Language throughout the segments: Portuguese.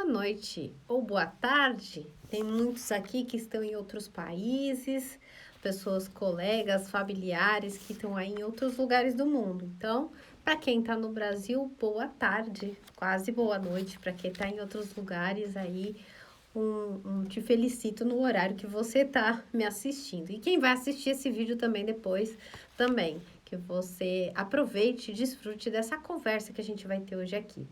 Boa noite ou boa tarde. Tem muitos aqui que estão em outros países, pessoas, colegas, familiares que estão aí em outros lugares do mundo. Então, para quem está no Brasil, boa tarde, quase boa noite. Para quem está em outros lugares aí, te felicito no horário que você está me assistindo. E quem vai assistir esse vídeo também depois, também. Que você aproveite e desfrute dessa conversa que a gente vai ter hoje aqui.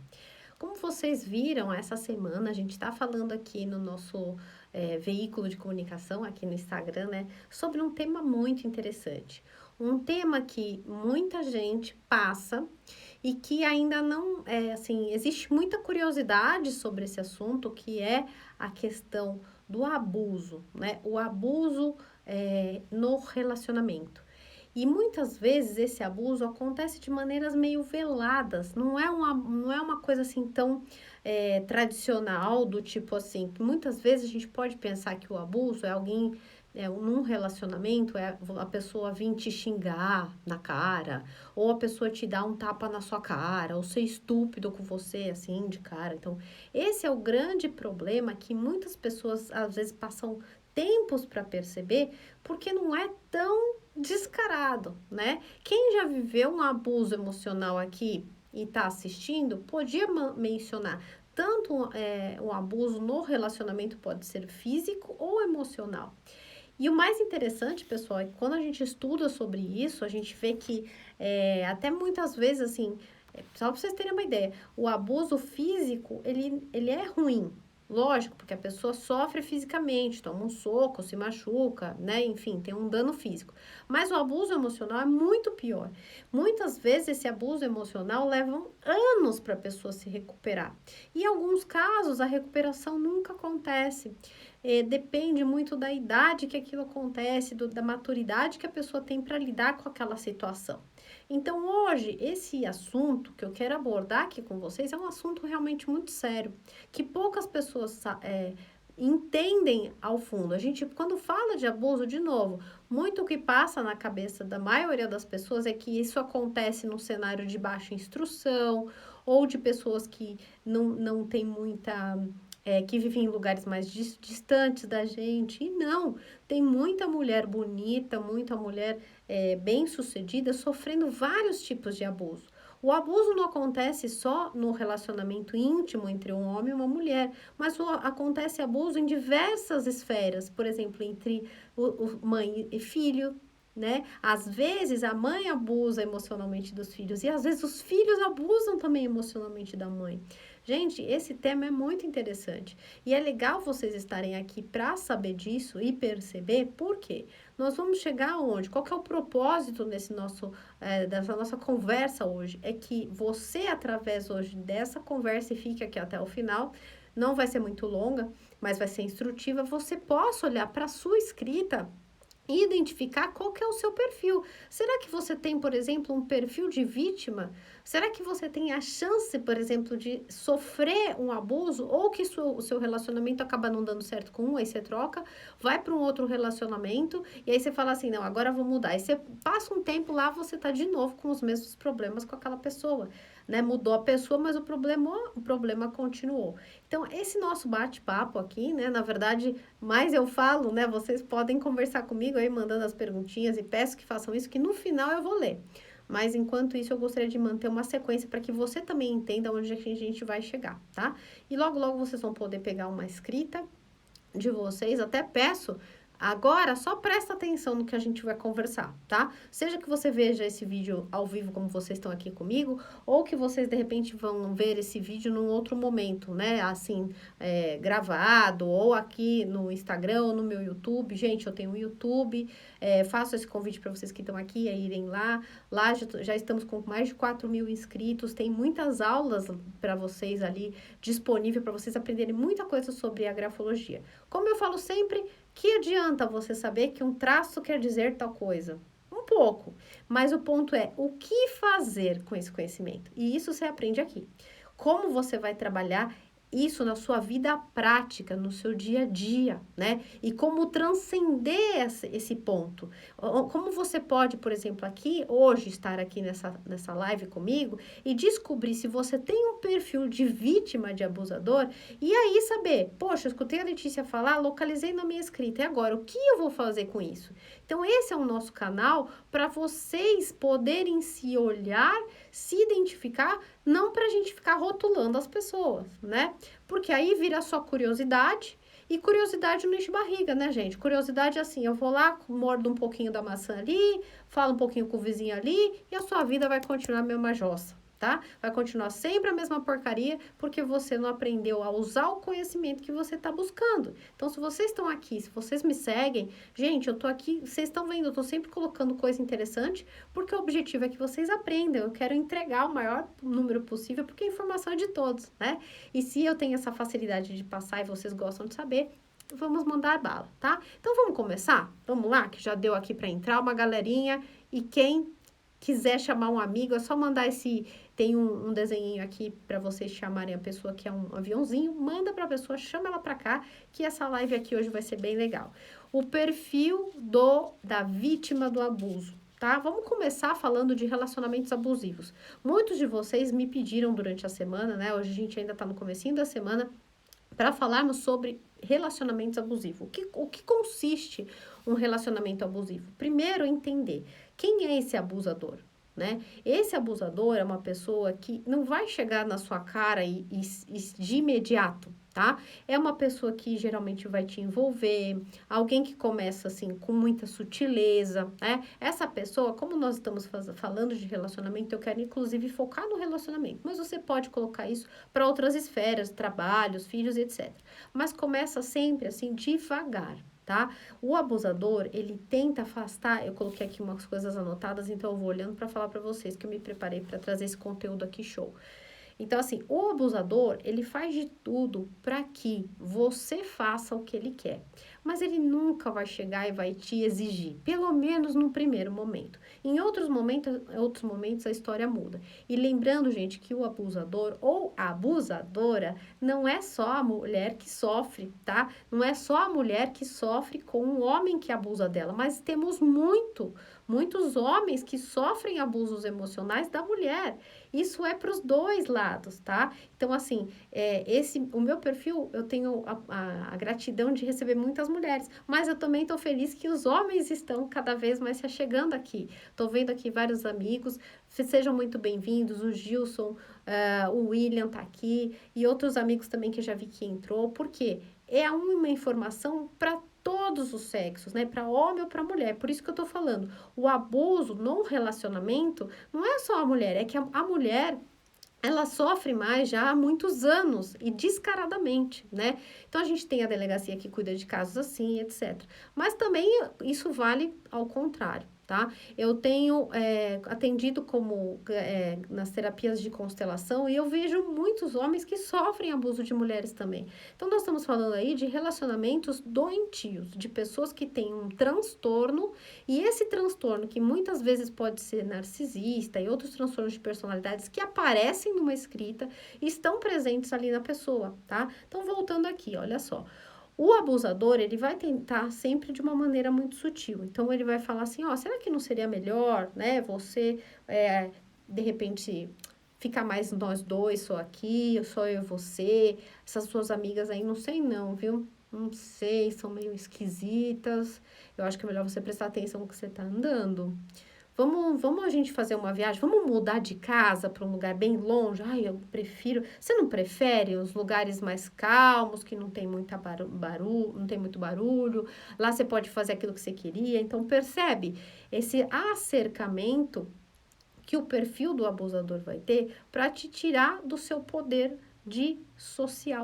Como vocês viram, essa semana a gente está falando aqui no nosso veículo de comunicação, aqui no Instagram, né, sobre um tema muito interessante. Um tema que muita gente passa e que ainda não, assim, existe muita curiosidade sobre esse assunto, que é a questão do abuso, né? O abuso no relacionamento. E muitas vezes esse abuso acontece de maneiras meio veladas, não é uma coisa assim tão tradicional, do tipo assim, que muitas vezes a gente pode pensar que o abuso é alguém, num relacionamento, é a pessoa vir te xingar na cara, ou a pessoa te dar um tapa na sua cara, ou ser estúpido com você, assim, de cara. Então, esse é o grande problema que muitas pessoas às vezes passam tempos para perceber, porque não é tão descarado, né? Quem já viveu um abuso emocional aqui e está assistindo, podia mencionar tanto um abuso no relacionamento, pode ser físico ou emocional. E o mais interessante, pessoal, é que quando a gente estuda sobre isso, a gente vê que até muitas vezes, assim, só para vocês terem uma ideia, o abuso físico, ele é ruim. Lógico, porque a pessoa sofre fisicamente, toma um soco, se machuca, né? Enfim, tem um dano físico. Mas o abuso emocional é muito pior. Muitas vezes esse abuso emocional leva anos para a pessoa se recuperar. E em alguns casos a recuperação nunca acontece. Depende muito da idade que aquilo acontece, da maturidade que a pessoa tem para lidar com aquela situação. Então, hoje, esse assunto que eu quero abordar aqui com vocês é um assunto realmente muito sério, que poucas pessoas entendem ao fundo. A gente, quando fala de abuso, de novo, muito o que passa na cabeça da maioria das pessoas é que isso acontece num cenário de baixa instrução, ou de pessoas que não têm muita que vivem em lugares mais distantes da gente. E não, tem muita mulher bonita, muita mulher bem-sucedida sofrendo vários tipos de abuso. O abuso não acontece só no relacionamento íntimo entre um homem e uma mulher, mas acontece abuso em diversas esferas, por exemplo, entre mãe e filho, né? Às vezes a mãe abusa emocionalmente dos filhos e às vezes os filhos abusam também emocionalmente da mãe. Gente, esse tema é muito interessante e é legal vocês estarem aqui para saber disso e perceber por quê. Nós vamos chegar aonde? Qual que é o propósito dessa nossa conversa hoje? É que você, através hoje dessa conversa, e fique aqui até o final, não vai ser muito longa, mas vai ser instrutiva, você possa olhar para a sua escrita e identificar qual que é o seu perfil. Será que você tem, por exemplo, um perfil de vítima? Será que você tem a chance, por exemplo, de sofrer um abuso ou que o seu relacionamento acaba não dando certo com um, aí você troca, vai para um outro relacionamento e aí você fala assim, não, agora eu vou mudar. Aí você passa um tempo lá, você tá de novo com os mesmos problemas com aquela pessoa, né? Mudou a pessoa, mas o problema continuou. Então, esse nosso bate-papo aqui, né, na verdade, mais eu falo, né, vocês podem conversar comigo aí, mandando as perguntinhas e peço que façam isso, que no final eu vou ler. Mas, enquanto isso, eu gostaria de manter uma sequência para que você também entenda onde a gente vai chegar, tá? E logo, logo vocês vão poder pegar uma escrita de vocês, até peço. Agora, só presta atenção no que a gente vai conversar, tá? Seja que você veja esse vídeo ao vivo, como vocês estão aqui comigo, ou que vocês, de repente, vão ver esse vídeo num outro momento, né? Assim, gravado, ou aqui no Instagram, ou no meu YouTube. Gente, eu tenho um YouTube, faço esse convite para vocês que estão aqui a irem lá. Lá já estamos com mais de 4.000 inscritos, tem muitas aulas para vocês ali, disponível para vocês aprenderem muita coisa sobre a grafologia. Como eu falo sempre, que adianta você saber que um traço quer dizer tal coisa? Um pouco, mas o ponto é o que fazer com esse conhecimento. E isso você aprende aqui. Como você vai trabalhar isso na sua vida prática, no seu dia a dia, né? E como transcender esse ponto. Como você pode, por exemplo, aqui, hoje, estar aqui nessa live comigo e descobrir se você tem um perfil de vítima de abusador e aí saber, poxa, eu escutei a Letícia falar, localizei na minha escrita, e agora, o que eu vou fazer com isso? Então, esse é o nosso canal para vocês poderem se olhar, se identificar, não para a gente ficar rotulando as pessoas, né? Porque aí vira só curiosidade, e curiosidade não enche barriga, né, gente? Curiosidade é assim, eu vou lá, mordo um pouquinho da maçã ali, falo um pouquinho com o vizinho ali, e a sua vida vai continuar a mesma jossa, tá? Vai continuar sempre a mesma porcaria, porque você não aprendeu a usar o conhecimento que você está buscando. Então, se vocês estão aqui, se vocês me seguem, gente, eu tô aqui, vocês estão vendo, eu tô sempre colocando coisa interessante, porque o objetivo é que vocês aprendam. Eu quero entregar o maior número possível, porque a informação é de todos, né? E se eu tenho essa facilidade de passar e vocês gostam de saber, vamos mandar bala, tá? Então, vamos começar? Vamos lá, que já deu aqui para entrar uma galerinha, e quem quiser chamar um amigo, é só mandar esse... Tem um desenhinho aqui para vocês chamarem a pessoa que é um aviãozinho. Manda para a pessoa, chama ela para cá, que essa live aqui hoje vai ser bem legal. O perfil da vítima do abuso, tá? Vamos começar falando de relacionamentos abusivos. Muitos de vocês me pediram durante a semana, né? Hoje a gente ainda tá no comecinho da semana, para falarmos sobre relacionamentos abusivos. O que consiste um relacionamento abusivo? Primeiro, entender quem é esse abusador, né? Esse abusador é uma pessoa que não vai chegar na sua cara e de imediato, tá? É uma pessoa que geralmente vai te envolver, alguém que começa assim com muita sutileza, né? Essa pessoa, como nós estamos falando de relacionamento, eu quero inclusive focar no relacionamento, mas você pode colocar isso para outras esferas, trabalhos, filhos, etc. Mas começa sempre assim devagar, tá? O abusador, ele tenta afastar, eu coloquei aqui umas coisas anotadas, então eu vou olhando para falar para vocês que eu me preparei para trazer esse conteúdo aqui show. Então, assim, o abusador, ele faz de tudo para que você faça o que ele quer. Mas ele nunca vai chegar e vai te exigir, pelo menos no primeiro momento. Em outros momentos a história muda. E lembrando, gente, que o abusador ou a abusadora não é só a mulher que sofre, tá? Não é só a mulher que sofre com um homem que abusa dela, mas temos muitos homens que sofrem abusos emocionais da mulher. Isso é para os dois lados, tá? Então, assim, o meu perfil, eu tenho a gratidão de receber muitas mulheres, mas eu também estou feliz que os homens estão cada vez mais se achegando aqui. Estou vendo aqui vários amigos, sejam muito bem-vindos, o Gilson, o William tá aqui, e outros amigos também que eu já vi que entrou, porque é uma informação para todos os sexos, né? Para homem ou para mulher. Por isso que eu tô falando. O abuso no relacionamento não é só a mulher, é que a mulher ela sofre mais já há muitos anos e descaradamente, né? Então a gente tem a delegacia que cuida de casos assim, etc. Mas também isso vale ao contrário, tá? Eu tenho atendido nas terapias de constelação e eu vejo muitos homens que sofrem abuso de mulheres também. Então nós estamos falando aí de relacionamentos doentios, de pessoas que têm um transtorno e esse transtorno que muitas vezes pode ser narcisista e outros transtornos de personalidades que aparecem numa escrita e estão presentes ali na pessoa, tá? Então voltando aqui, olha só. O abusador, ele vai tentar sempre de uma maneira muito sutil. Então, ele vai falar assim, ó, será que não seria melhor, né, você, de repente, ficar mais nós dois, só aqui, só eu e você, essas suas amigas aí, não sei não, viu? Não sei, são meio esquisitas. Eu acho que é melhor você prestar atenção no que você tá andando. Vamos a gente fazer uma viagem? Vamos mudar de casa para um lugar bem longe? Ai, eu prefiro... Você não prefere os lugares mais calmos, que não tem muita não tem muito barulho? Lá você pode fazer aquilo que você queria. Então, percebe esse acercamento que o perfil do abusador vai ter para te tirar do seu poder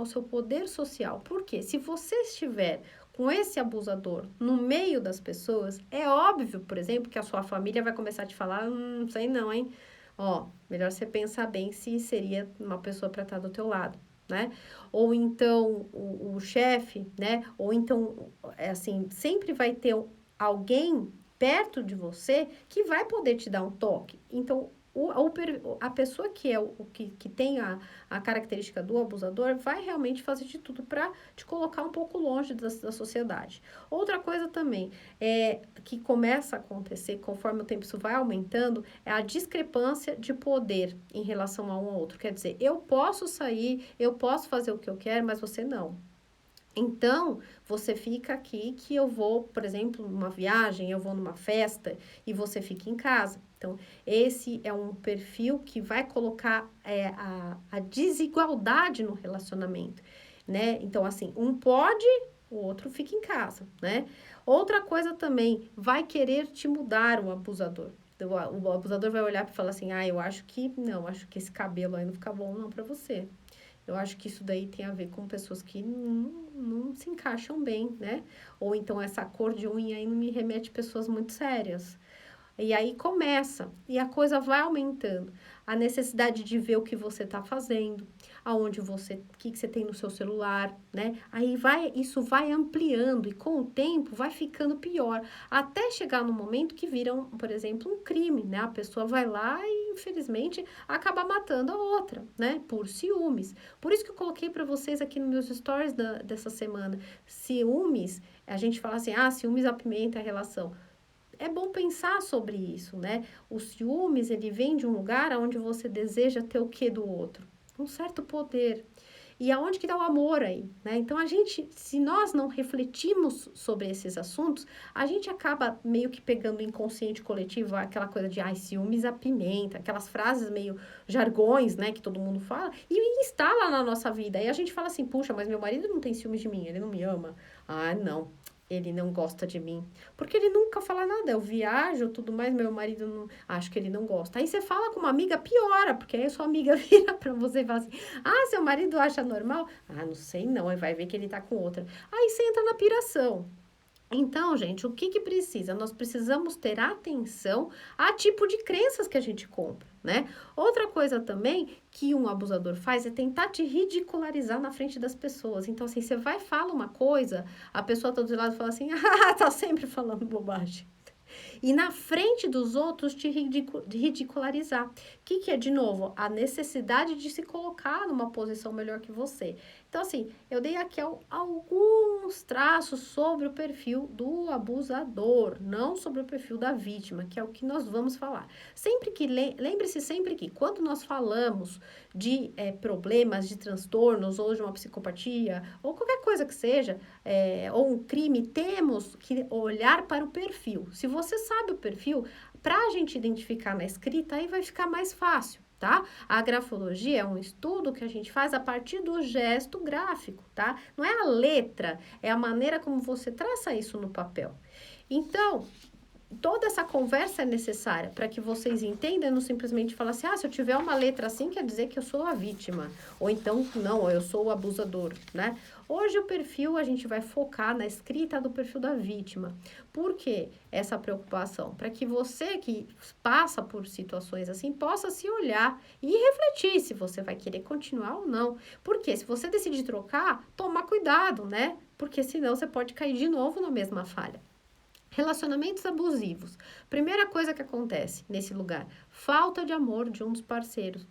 seu poder social. Por quê? Se você estiver com esse abusador no meio das pessoas, é óbvio, por exemplo, que a sua família vai começar a te falar, sei não, hein? Ó, melhor você pensar bem se seria uma pessoa para estar do teu lado, né? Ou então o chefe, né? Ou então, assim, sempre vai ter alguém perto de você que vai poder te dar um toque. Então, A pessoa que é que tem a característica do abusador vai realmente fazer de tudo para te colocar um pouco longe da sociedade. Outra coisa também que começa a acontecer conforme o tempo isso vai aumentando é a discrepância de poder em relação a um ao outro. Quer dizer, eu posso sair, eu posso fazer o que eu quero, mas você não. Então, você fica aqui que eu vou, por exemplo, numa viagem, eu vou numa festa e você fica em casa. Então, esse é um perfil que vai colocar a desigualdade no relacionamento, né? Então, assim, um pode, o outro fica em casa, né? Outra coisa também, vai querer te mudar o abusador. Então, o abusador vai olhar e falar assim, eu acho que não, acho que esse cabelo aí não fica bom não para você. Eu acho que isso daí tem a ver com pessoas que não se encaixam bem, né? Ou então essa cor de unha aí não me remete a pessoas muito sérias. E aí começa, e a coisa vai aumentando. A necessidade de ver o que você está fazendo, aonde você, o que você tem no seu celular, né? Aí isso vai ampliando e com o tempo vai ficando pior, até chegar no momento que vira, por exemplo, um crime, né? A pessoa vai lá e, infelizmente, acaba matando a outra, né? Por ciúmes. Por isso que eu coloquei para vocês aqui nos meus stories dessa semana. Ciúmes, a gente fala assim, ciúmes apimenta a relação. É bom pensar sobre isso, né? O ciúmes, ele vem de um lugar onde você deseja ter o que do outro? Um certo poder. E aonde que dá o amor aí, né? Então, se nós não refletimos sobre esses assuntos, a gente acaba meio que pegando o inconsciente coletivo, aquela coisa de, ciúmes apimenta, aquelas frases meio jargões, né, que todo mundo fala, e instala na nossa vida. Aí a gente fala assim, puxa, mas meu marido não tem ciúmes de mim, ele não me ama. Não, ele não gosta de mim. Porque ele nunca fala nada. Eu viajo, tudo mais, meu marido não. Acho que ele não gosta. Aí você fala com uma amiga, piora, porque aí a sua amiga vira pra você e fala assim: seu marido acha normal? Não sei não. Aí vai ver que ele tá com outra. Aí você entra na piração. Então, gente, o que precisa? Nós precisamos ter atenção a tipo de crenças que a gente compra, né? Outra coisa também que um abusador faz é tentar te ridicularizar na frente das pessoas. Então, assim, você vai falar uma coisa, a pessoa tá do lado fala assim, tá sempre falando bobagem. E na frente dos outros te ridicularizar. O que é, de novo, a necessidade de se colocar numa posição melhor que você. Então, assim, eu dei aqui alguns traços sobre o perfil do abusador, não sobre o perfil da vítima, que é o que nós vamos falar. Lembre-se sempre que quando nós falamos de problemas, de transtornos, ou de uma psicopatia, ou qualquer coisa que seja, ou um crime, temos que olhar para o perfil. Se você sabe o perfil, para a gente identificar na escrita, aí vai ficar mais fácil, tá? A grafologia é um estudo que a gente faz a partir do gesto gráfico, tá? Não é a letra, é a maneira como você traça isso no papel. Então, toda essa conversa é necessária para que vocês entendam, não simplesmente falar assim, se eu tiver uma letra assim, quer dizer que eu sou a vítima. Ou então, não, eu sou o abusador, né? Hoje o perfil, a gente vai focar na escrita do perfil da vítima. Por que essa preocupação? Para que você que passa por situações assim, possa se olhar e refletir se você vai querer continuar ou não. Porque se você decidir trocar, tomar cuidado, né? Porque senão você pode cair de novo na mesma falha. Relacionamentos abusivos. Primeira coisa que acontece nesse lugar, falta de amor de um dos parceiros.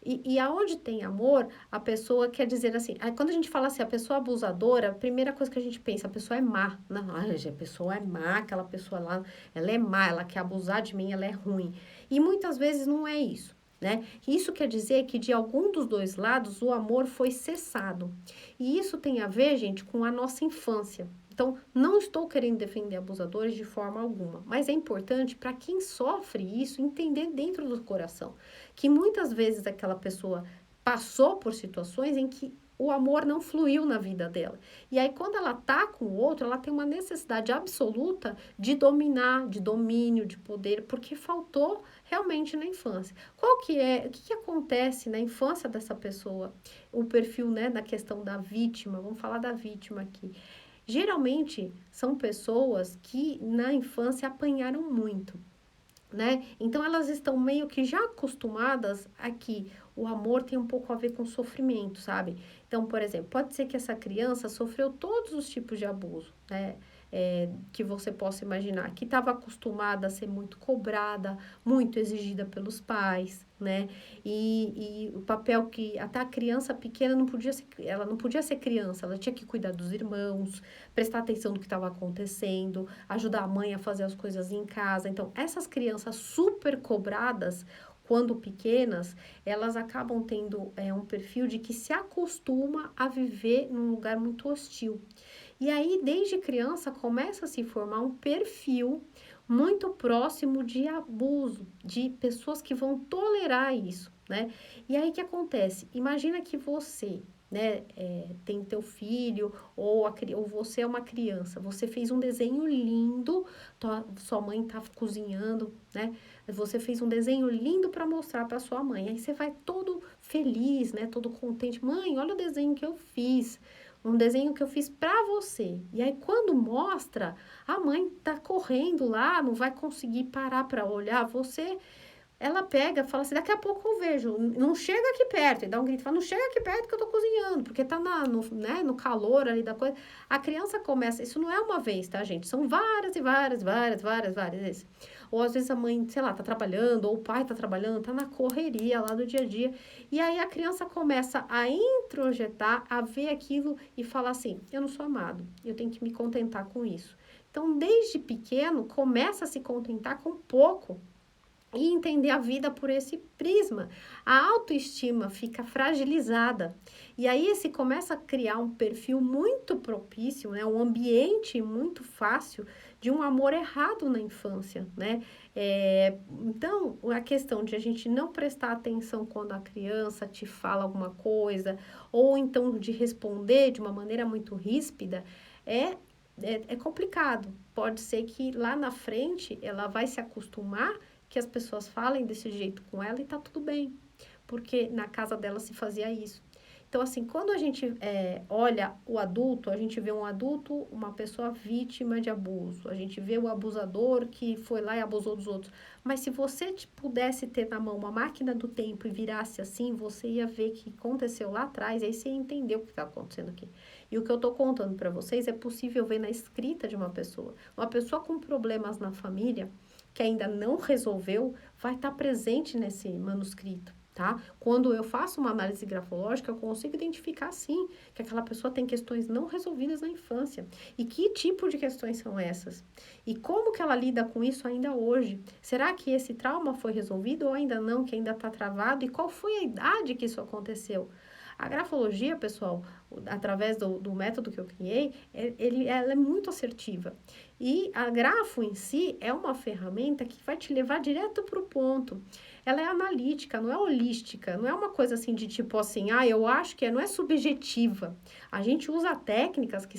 E aonde tem amor, a pessoa quer dizer assim, quando a gente fala assim, a pessoa abusadora, a primeira coisa que a gente pensa, a pessoa é má. Não, a pessoa é má, aquela pessoa lá, ela é má, ela quer abusar de mim, ela é ruim. E muitas vezes não é isso, né? Isso quer dizer que de algum dos dois lados o amor foi cessado. E isso tem a ver, gente, com a nossa infância. Então, não estou querendo defender abusadores de forma alguma, mas é importante para quem sofre isso entender dentro do coração que muitas vezes aquela pessoa passou por situações em que o amor não fluiu na vida dela. E aí, quando ela tá com o outro, ela tem uma necessidade absoluta de dominar, de domínio, de poder, porque faltou realmente na infância. O que acontece na infância dessa pessoa? O perfil, né, na questão da vítima, vamos falar da vítima aqui. Geralmente, são pessoas que na infância apanharam muito, né? Então, elas estão meio que já acostumadas a que o amor tem um pouco a ver com sofrimento, sabe? Então, por exemplo, pode ser que essa criança sofreu todos os tipos de abuso, né? que você possa imaginar, que estava acostumada a ser muito cobrada, muito exigida pelos pais, né? E o papel que até a criança pequena não podia ser, ela não podia ser criança, ela tinha que cuidar dos irmãos, prestar atenção no que estava acontecendo, ajudar a mãe a fazer as coisas em casa. Então, essas crianças super cobradas, quando pequenas, elas acabam tendo um perfil de que se acostuma a viver num lugar muito hostil. E aí, desde criança, começa a se formar um perfil muito próximo de abuso, de pessoas que vão tolerar isso, né? E aí, o que acontece? Imagina que você, né, tem teu filho, ou você é uma criança, você fez um desenho lindo, sua mãe tá cozinhando, né? Você fez um desenho lindo para mostrar para sua mãe, aí você vai todo feliz, né, todo contente, mãe, olha o desenho que eu fiz, um desenho que eu fiz para você. E aí, quando mostra, a mãe tá correndo lá, não vai conseguir parar para olhar você. Ela pega, fala assim, daqui a pouco eu vejo, não chega aqui perto, e dá um grito, fala, não chega aqui perto que eu tô cozinhando, porque tá no calor ali da coisa. A criança começa, isso não é uma vez, tá, gente? São várias e várias vezes. Ou às vezes a mãe, sei lá, tá trabalhando, ou o pai tá trabalhando, tá na correria lá do dia a dia. E aí a criança começa a introjetar, a ver aquilo e falar assim, eu não sou amado, eu tenho que me contentar com isso. Então, desde pequeno, começa a se contentar com pouco e entender a vida por esse prisma. A autoestima fica fragilizada. E aí se começa a criar um perfil muito propício, né? Um ambiente muito fácil de um amor errado na infância, né? Então, a questão de a gente não prestar atenção quando a criança te fala alguma coisa, ou então de responder de uma maneira muito ríspida, é complicado. Pode ser que lá na frente ela vai se acostumar que as pessoas falem desse jeito com ela e tá tudo bem, porque na casa dela se fazia isso. Então, assim, quando a gente olha o adulto, a gente vê um adulto, uma pessoa vítima de abuso, a gente vê o abusador que foi lá e abusou dos outros. Mas se você pudesse ter na mão uma máquina do tempo e virasse assim, você ia ver que aconteceu lá atrás, aí você ia entender o que está acontecendo aqui. E o que eu estou contando para vocês é possível ver na escrita de uma pessoa. Uma pessoa com problemas na família, que ainda não resolveu, vai estar presente nesse manuscrito, tá? Quando eu faço uma análise grafológica, eu consigo identificar, sim, que aquela pessoa tem questões não resolvidas na infância. E que tipo de questões são essas? E como que ela lida com isso ainda hoje? Será que esse trauma foi resolvido ou ainda não, que ainda está travado? E qual foi a idade que isso aconteceu? A grafologia, pessoal, através do método que eu criei, ela é muito assertiva. E a grafo em si é uma ferramenta que vai te levar direto para o ponto. Ela é analítica, não é holística, não é uma coisa assim de tipo assim, eu acho que não é subjetiva. A gente usa técnicas que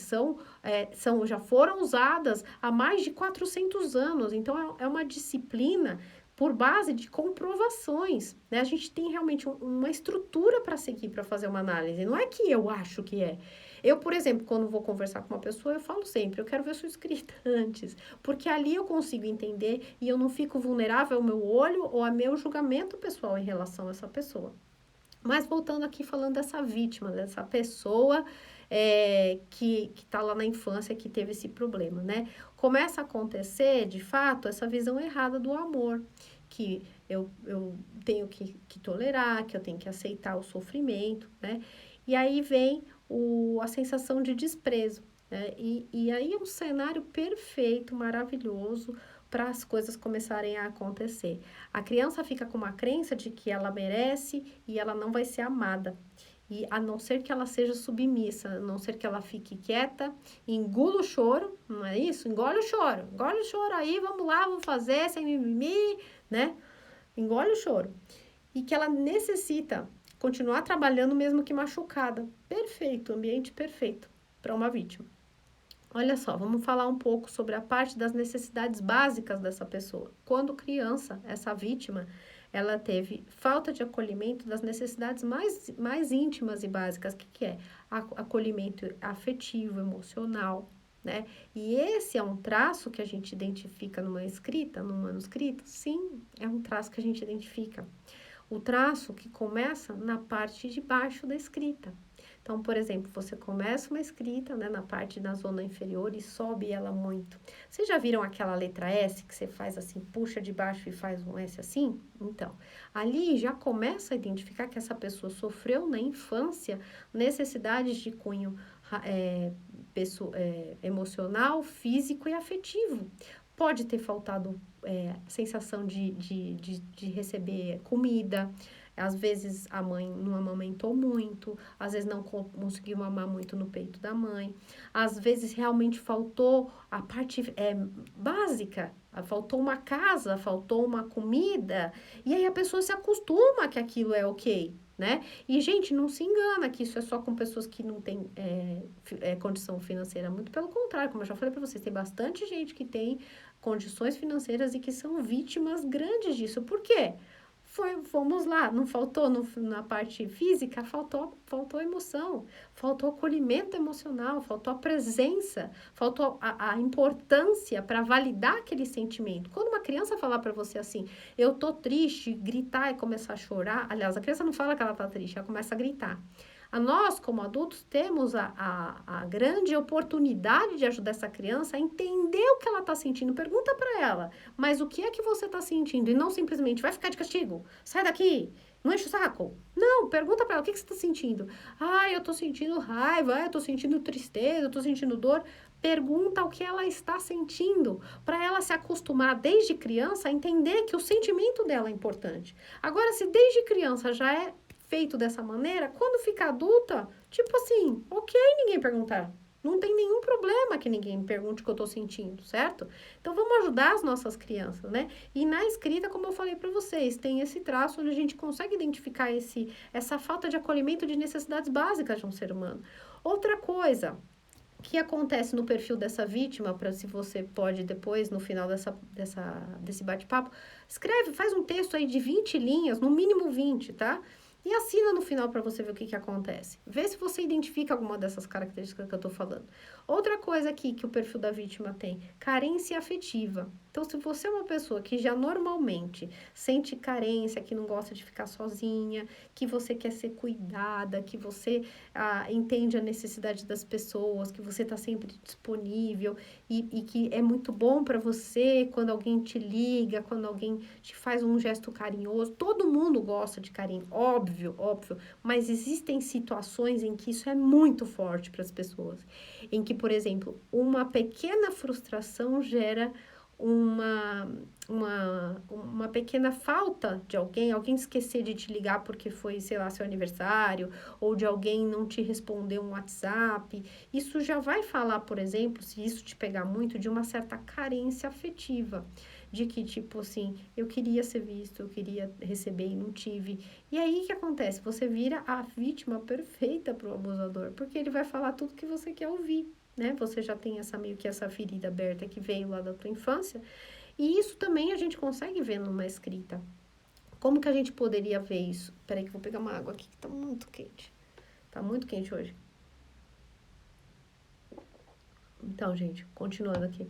já foram usadas há mais de 400 anos, então é uma disciplina por base de comprovações, né? A gente tem realmente uma estrutura para seguir para fazer uma análise. Não é que eu acho que é. Eu, por exemplo, quando vou conversar com uma pessoa, eu falo sempre, eu quero ver sua escrita antes, porque ali eu consigo entender e eu não fico vulnerável ao meu olho ou ao meu julgamento pessoal em relação a essa pessoa. Mas voltando aqui falando dessa vítima, dessa pessoa que está lá na infância, que teve esse problema, né? Começa a acontecer, de fato, essa visão errada do amor, que eu tenho que tolerar, que eu tenho que aceitar o sofrimento, né? E aí vem a sensação de desprezo, né? E aí é um cenário perfeito, maravilhoso, para as coisas começarem a acontecer. A criança fica com uma crença de que ela merece e ela não vai ser amada. E a não ser que ela seja submissa, a não ser que ela fique quieta, engula o choro, não é isso? Engole o choro aí, vamos lá, vamos fazer, sem mimimi, né? Engole o choro. E que ela necessita continuar trabalhando mesmo que machucada. Perfeito, ambiente perfeito para uma vítima. Olha só, vamos falar um pouco sobre a parte das necessidades básicas dessa pessoa. Quando criança, essa vítima, ela teve falta de acolhimento das necessidades mais íntimas e básicas. O que é? Acolhimento afetivo, emocional, né? E esse é um traço que a gente identifica numa escrita, num manuscrito? Sim, é um traço que a gente identifica. O traço que começa na parte de baixo da escrita. Então, por exemplo, você começa uma escrita, né, na zona inferior e sobe ela muito. Vocês já viram aquela letra S que você faz assim, puxa de baixo e faz um S assim? Então, ali já começa a identificar que essa pessoa sofreu na infância necessidades de cunho emocional, físico e afetivo. Pode ter faltado sensação de receber comida, às vezes a mãe não amamentou muito, às vezes não conseguiu mamar muito no peito da mãe, às vezes realmente faltou a parte básica, faltou uma casa, faltou uma comida, e aí a pessoa se acostuma que aquilo é ok, né? E, gente, não se engana que isso é só com pessoas que não têm condição financeira. Muito pelo contrário, como eu já falei para vocês, tem bastante gente que tem condições financeiras e que são vítimas grandes disso. Por quê? Fomos lá, não faltou na parte física, faltou emoção, faltou acolhimento emocional, faltou a presença, faltou a importância para validar aquele sentimento. Quando uma criança falar para você assim, eu tô triste, gritar e começar a chorar, aliás, a criança não fala que ela tá triste, ela começa a gritar. Nós, como adultos, temos a grande oportunidade de ajudar essa criança a entender o que ela está sentindo. Pergunta para ela, mas o que é que você está sentindo? E não simplesmente, vai ficar de castigo, sai daqui, não enche o saco. Não, pergunta para ela, o que, que você está sentindo? Eu estou sentindo raiva, eu estou sentindo tristeza, eu estou sentindo dor. Pergunta o que ela está sentindo, para ela se acostumar desde criança a entender que o sentimento dela é importante. Agora, se desde criança já é feito dessa maneira, quando fica adulta, tipo assim, ok ninguém perguntar. Não tem nenhum problema que ninguém pergunte o que eu tô sentindo, certo? Então, vamos ajudar as nossas crianças, né? E na escrita, como eu falei para vocês, tem esse traço onde a gente consegue identificar essa falta de acolhimento de necessidades básicas de um ser humano. Outra coisa que acontece no perfil dessa vítima, para se você pode depois, no final desse bate-papo, escreve, faz um texto aí de 20 linhas, no mínimo 20, tá? E assina no final para você ver o que acontece. Vê se você identifica alguma dessas características que eu tô falando. Outra coisa aqui que o perfil da vítima tem, carência afetiva. Então, se você é uma pessoa que já normalmente sente carência, que não gosta de ficar sozinha, que você quer ser cuidada, que você entende a necessidade das pessoas, que você está sempre disponível e que é muito bom para você quando alguém te liga, quando alguém te faz um gesto carinhoso. Todo mundo gosta de carinho, óbvio, óbvio, mas existem situações em que isso é muito forte para as pessoas, em que, por exemplo, uma pequena frustração gera uma pequena falta de alguém esquecer de te ligar porque foi, sei lá, seu aniversário, ou de alguém não te responder um WhatsApp. Isso já vai falar, por exemplo, se isso te pegar muito, de uma certa carência afetiva. De que, tipo assim, eu queria ser visto, eu queria receber e não tive. E aí, o que acontece? Você vira a vítima perfeita pro abusador, porque ele vai falar tudo que você quer ouvir, né? Você já tem meio que essa ferida aberta que veio lá da tua infância. E isso também a gente consegue ver numa escrita. Como que a gente poderia ver isso? Peraí que eu vou pegar uma água aqui que tá muito quente. Tá muito quente hoje. Então, gente, continuando aqui.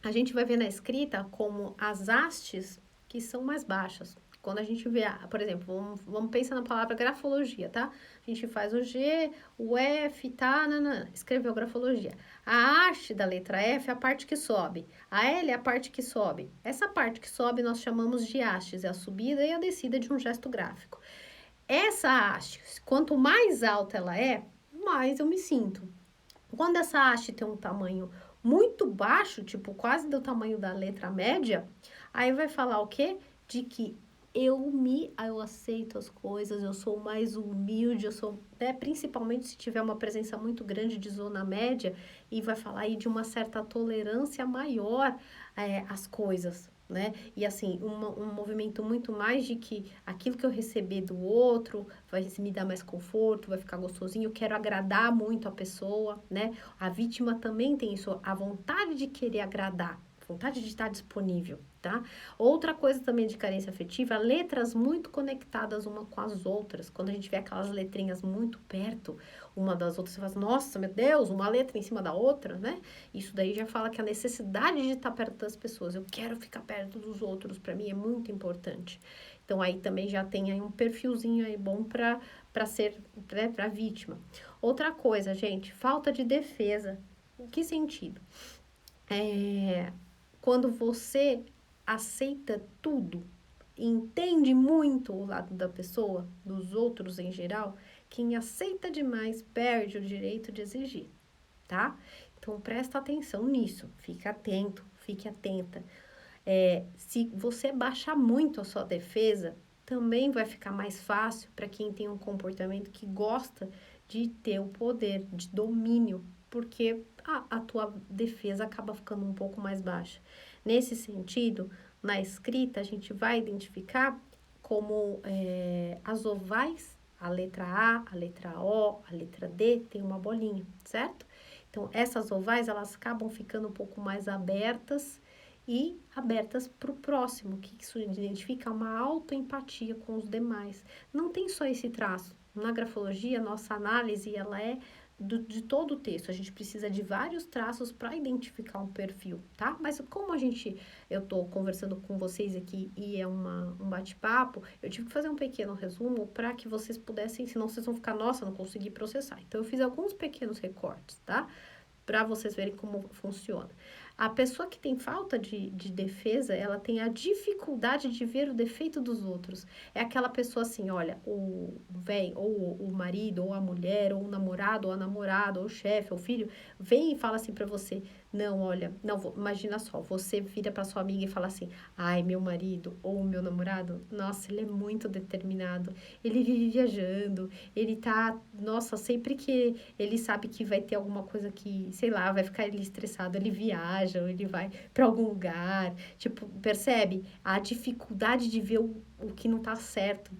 A gente vai ver na escrita como as hastes que são mais baixas. Quando a gente vê, por exemplo, vamos pensar na palavra grafologia, tá? A gente faz o G, o F, tá? Escreveu grafologia. A haste da letra F é a parte que sobe. A L é a parte que sobe. Essa parte que sobe nós chamamos de hastes, é a subida e a descida de um gesto gráfico. Essa haste, quanto mais alta ela é, mais eu me sinto. Quando essa haste tem um tamanho muito baixo, tipo quase do tamanho da letra média, aí vai falar o quê? De que eu aceito as coisas, eu sou mais humilde, eu sou, né, principalmente se tiver uma presença muito grande de zona média, e vai falar aí de uma certa tolerância maior às coisas, né? E assim, um movimento muito mais de que aquilo que eu receber do outro vai me dar mais conforto, vai ficar gostosinho, eu quero agradar muito a pessoa, né? A vítima também tem isso, a vontade de querer agradar, vontade de estar disponível, tá? Outra coisa também de carência afetiva, letras muito conectadas uma com as outras. Quando a gente vê aquelas letrinhas muito perto uma das outras, você fala, nossa, meu Deus, uma letra em cima da outra, né? Isso daí já fala que a necessidade de estar perto das pessoas, eu quero ficar perto dos outros, para mim é muito importante. Então, aí também já tem aí um perfilzinho aí bom para para ser, né, para vítima. Outra coisa, gente, falta de defesa. Em que sentido? Quando você aceita tudo, entende muito o lado da pessoa, dos outros em geral, quem aceita demais perde o direito de exigir, tá? Então presta atenção nisso, fica atento, fique atenta. Se você baixar muito a sua defesa, também vai ficar mais fácil para quem tem um comportamento que gosta de ter o poder de domínio, porque a tua defesa acaba ficando um pouco mais baixa. Nesse sentido, na escrita, a gente vai identificar como as ovais, a letra A, a letra O, a letra D, tem uma bolinha, certo? Então, essas ovais, elas acabam ficando um pouco mais abertas e abertas para o próximo, que isso identifica uma autoempatia com os demais. Não tem só esse traço. Na grafologia, nossa análise, ela é de todo o texto. A gente precisa de vários traços para identificar um perfil, tá? Mas como eu tô conversando com vocês aqui e é um bate-papo, eu tive que fazer um pequeno resumo para que vocês pudessem, senão vocês vão ficar, nossa, não consegui processar. Então, eu fiz alguns pequenos recortes, tá? Para vocês verem como funciona. A pessoa que tem falta de defesa, ela tem a dificuldade de ver o defeito dos outros. É aquela pessoa assim, olha, ou o marido, ou a mulher, ou o namorado, ou a namorada, ou o chefe, ou o filho, vem e fala assim para você, não, olha, não, imagina só, você vira para sua amiga e fala assim, ai, meu marido, ou meu namorado, nossa, ele é muito determinado, ele vive viajando, ele tá, nossa, sempre que ele sabe que vai ter alguma coisa que, sei lá, vai ficar ele estressado, ele viaja, ou ele vai para algum lugar, tipo, percebe? A dificuldade de ver o que não tá certo.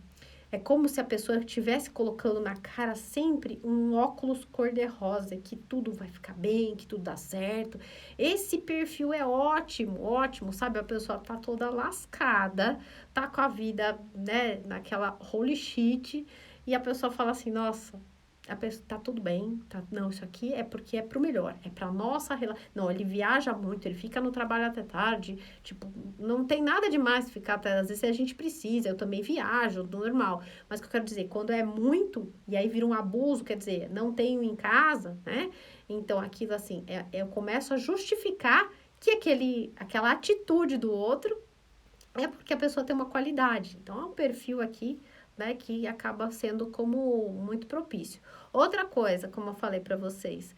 É como se a pessoa estivesse colocando na cara sempre um óculos cor-de-rosa, que tudo vai ficar bem, que tudo dá certo. Esse perfil é ótimo, ótimo, sabe? A pessoa tá toda lascada, tá com a vida, né, naquela holy shit, e a pessoa fala assim, nossa, a pessoa, tá tudo bem, tá, não, isso aqui é porque é pro melhor, é pra nossa relação. Não, ele viaja muito, ele fica no trabalho até tarde, tipo, não tem nada demais ficar até, às vezes a gente precisa, eu também viajo, normal. Mas o que eu quero dizer, quando é muito, e aí vira um abuso, quer dizer, não tenho em casa, né? Então, aquilo assim, eu começo a justificar que aquela atitude do outro é porque a pessoa tem uma qualidade. Então, é um perfil aqui, né, que acaba sendo como muito propício. Outra coisa, como eu falei para vocês,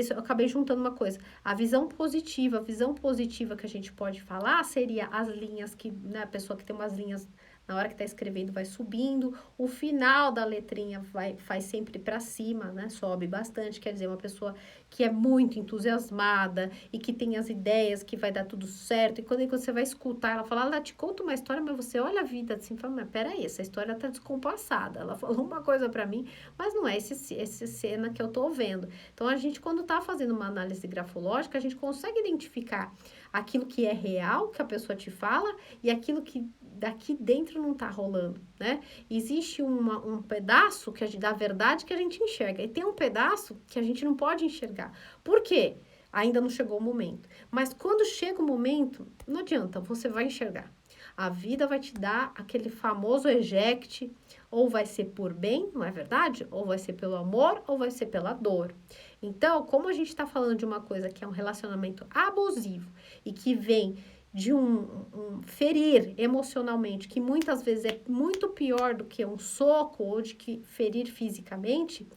eu acabei juntando uma coisa, a visão positiva que a gente pode falar seria as linhas que, né, a pessoa que tem umas linhas na hora que está escrevendo vai subindo, o final da letrinha faz sempre para cima, né? Sobe bastante, quer dizer, uma pessoa que é muito entusiasmada e que tem as ideias que vai dar tudo certo. E quando você vai escutar, ela fala, ela te conta uma história, mas você olha a vida assim e fala, mas peraí, essa história tá descompassada. Ela falou uma coisa para mim, mas não é essa cena que eu tô vendo. Então, a gente, quando tá fazendo uma análise grafológica, a gente consegue identificar aquilo que é real, que a pessoa te fala, e aquilo que daqui dentro não tá rolando, né? Existe um pedaço da verdade que a gente enxerga, e tem um pedaço que a gente não pode enxergar. Por quê? Ainda não chegou o momento. Mas quando chega o momento, não adianta, você vai enxergar. A vida vai te dar aquele famoso eject, ou vai ser por bem, não é verdade? Ou vai ser pelo amor, ou vai ser pela dor. Então, como a gente está falando de uma coisa que é um relacionamento abusivo e que vem de um ferir emocionalmente, que muitas vezes é muito pior do que um soco ou de que ferir fisicamente,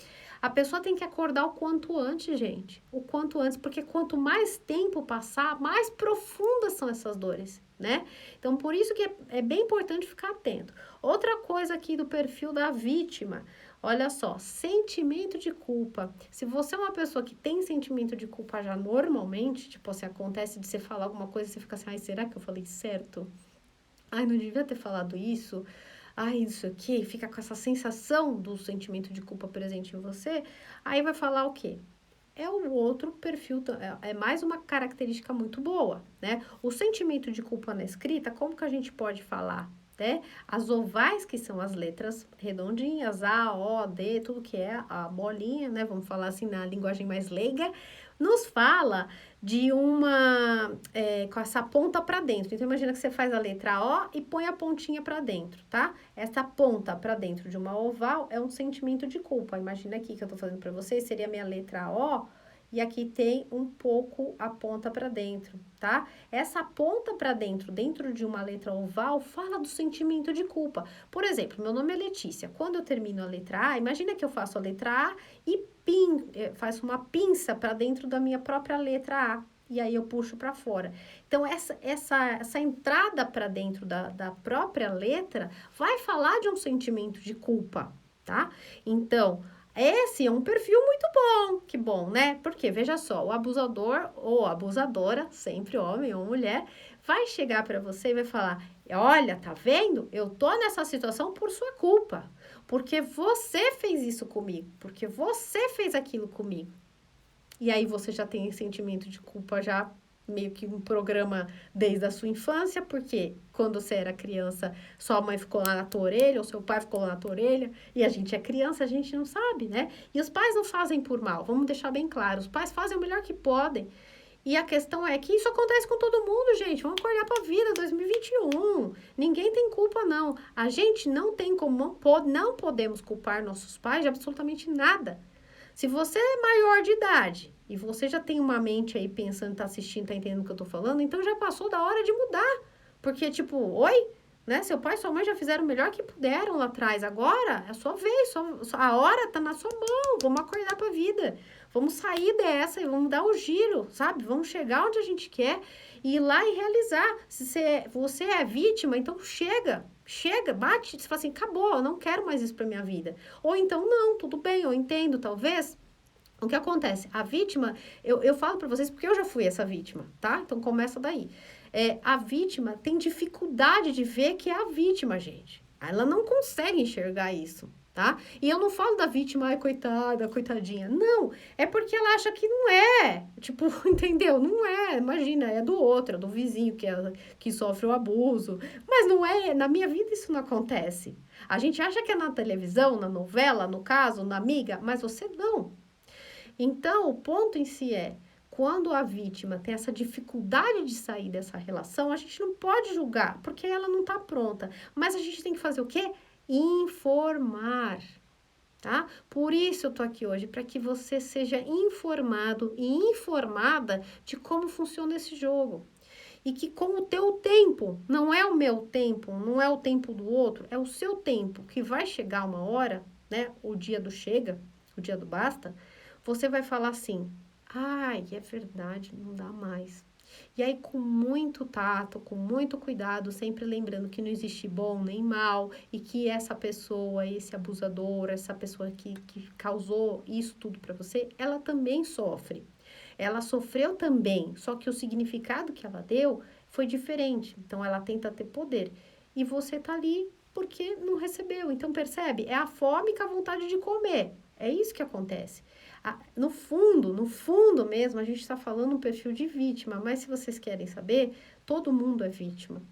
a pessoa tem que acordar o quanto antes, gente. O quanto antes, porque quanto mais tempo passar, mais profundas são essas dores, né? Então, por isso que é bem importante ficar atento. Outra coisa aqui do perfil da vítima, olha só, sentimento de culpa. Se você é uma pessoa que tem sentimento de culpa já normalmente, tipo, se acontece de você falar alguma coisa, você fica assim, ai, será que eu falei certo? Ai, não devia ter falado isso. Ai, isso aqui, fica com essa sensação do sentimento de culpa presente em você, aí vai falar o quê? É o outro perfil, é mais uma característica muito boa, né? O sentimento de culpa na escrita, como que a gente pode falar? né? As ovais, que são as letras redondinhas, A, O, D, tudo que é a bolinha, né? Vamos falar assim na linguagem mais leiga, nos fala de com essa ponta para dentro. Então, imagina que você faz a letra O e põe a pontinha para dentro, tá? Essa ponta para dentro de uma oval é um sentimento de culpa. Imagina aqui que eu tô fazendo para vocês, seria a minha letra O, e aqui tem um pouco a ponta para dentro, tá? Essa ponta para dentro, dentro de uma letra oval, fala do sentimento de culpa. Por exemplo, meu nome é Letícia. Quando eu termino a letra A, imagina que eu faço a letra A e faço uma pinça para dentro da minha própria letra A. E aí eu puxo para fora. Então, essa entrada para dentro da própria letra vai falar de um sentimento de culpa, tá? Então, esse é um perfil muito bom, que bom, né? Porque, veja só, o abusador ou abusadora, sempre homem ou mulher, vai chegar para você e vai falar: olha, tá vendo? Eu tô nessa situação por sua culpa, porque você fez isso comigo, porque você fez aquilo comigo. E aí você já tem esse sentimento de culpa já meio que um programa desde a sua infância, porque quando você era criança, sua mãe ficou lá na tua orelha, ou seu pai ficou lá na tua orelha, e a gente é criança, a gente não sabe, né? E os pais não fazem por mal, vamos deixar bem claro, os pais fazem o melhor que podem. E a questão é que isso acontece com todo mundo, gente. Vamos acordar pra vida, 2021. Ninguém tem culpa, não. A gente não tem como, não podemos culpar nossos pais de absolutamente nada. Se você é maior de idade e você já tem uma mente aí pensando, tá assistindo, tá entendendo o que eu tô falando, então já passou da hora de mudar. Porque, tipo, oi, né? Seu pai e sua mãe já fizeram o melhor que puderam lá atrás. Agora é a sua vez, a hora tá na sua mão. Vamos acordar pra vida. Vamos sair dessa e vamos dar o giro, sabe? Vamos chegar onde a gente quer e ir lá e realizar. Se você é vítima, então chega, bate, você fala assim, acabou, eu não quero mais isso pra minha vida. Ou então, não, tudo bem, eu entendo, talvez. O que acontece? A vítima, eu falo pra vocês porque eu já fui essa vítima, tá? Então começa daí. A vítima tem dificuldade de ver que é a vítima, gente. Ela não consegue enxergar isso, tá? E eu não falo da vítima, ai, coitada, coitadinha. Não, é porque ela acha que não é. Tipo, entendeu? Não é. Imagina, é do outro, é do vizinho que sofre o abuso. Mas não é, na minha vida isso não acontece. A gente acha que é na televisão, na novela, no caso, na amiga, mas você não. Então, o ponto em si é, quando a vítima tem essa dificuldade de sair dessa relação, a gente não pode julgar, porque ela não está pronta. Mas a gente tem que fazer o quê? Informar, tá? Por isso eu tô aqui hoje, para que você seja informado e informada de como funciona esse jogo. E que com o teu tempo, não é o meu tempo, não é o tempo do outro, é o seu tempo, que vai chegar uma hora, né? O dia do chega, o dia do basta, você vai falar assim, ai, é verdade, não dá mais. E aí, com muito tato, com muito cuidado, sempre lembrando que não existe bom nem mal, e que essa pessoa, esse abusador, essa pessoa que causou isso tudo para você, ela também sofre. Ela sofreu também, só que o significado que ela deu foi diferente. Então, ela tenta ter poder. E você tá ali porque não recebeu. Então, percebe? É a fome com a vontade de comer. É isso que acontece. No fundo mesmo, a gente está falando um perfil de vítima, mas se vocês querem saber, todo mundo é vítima.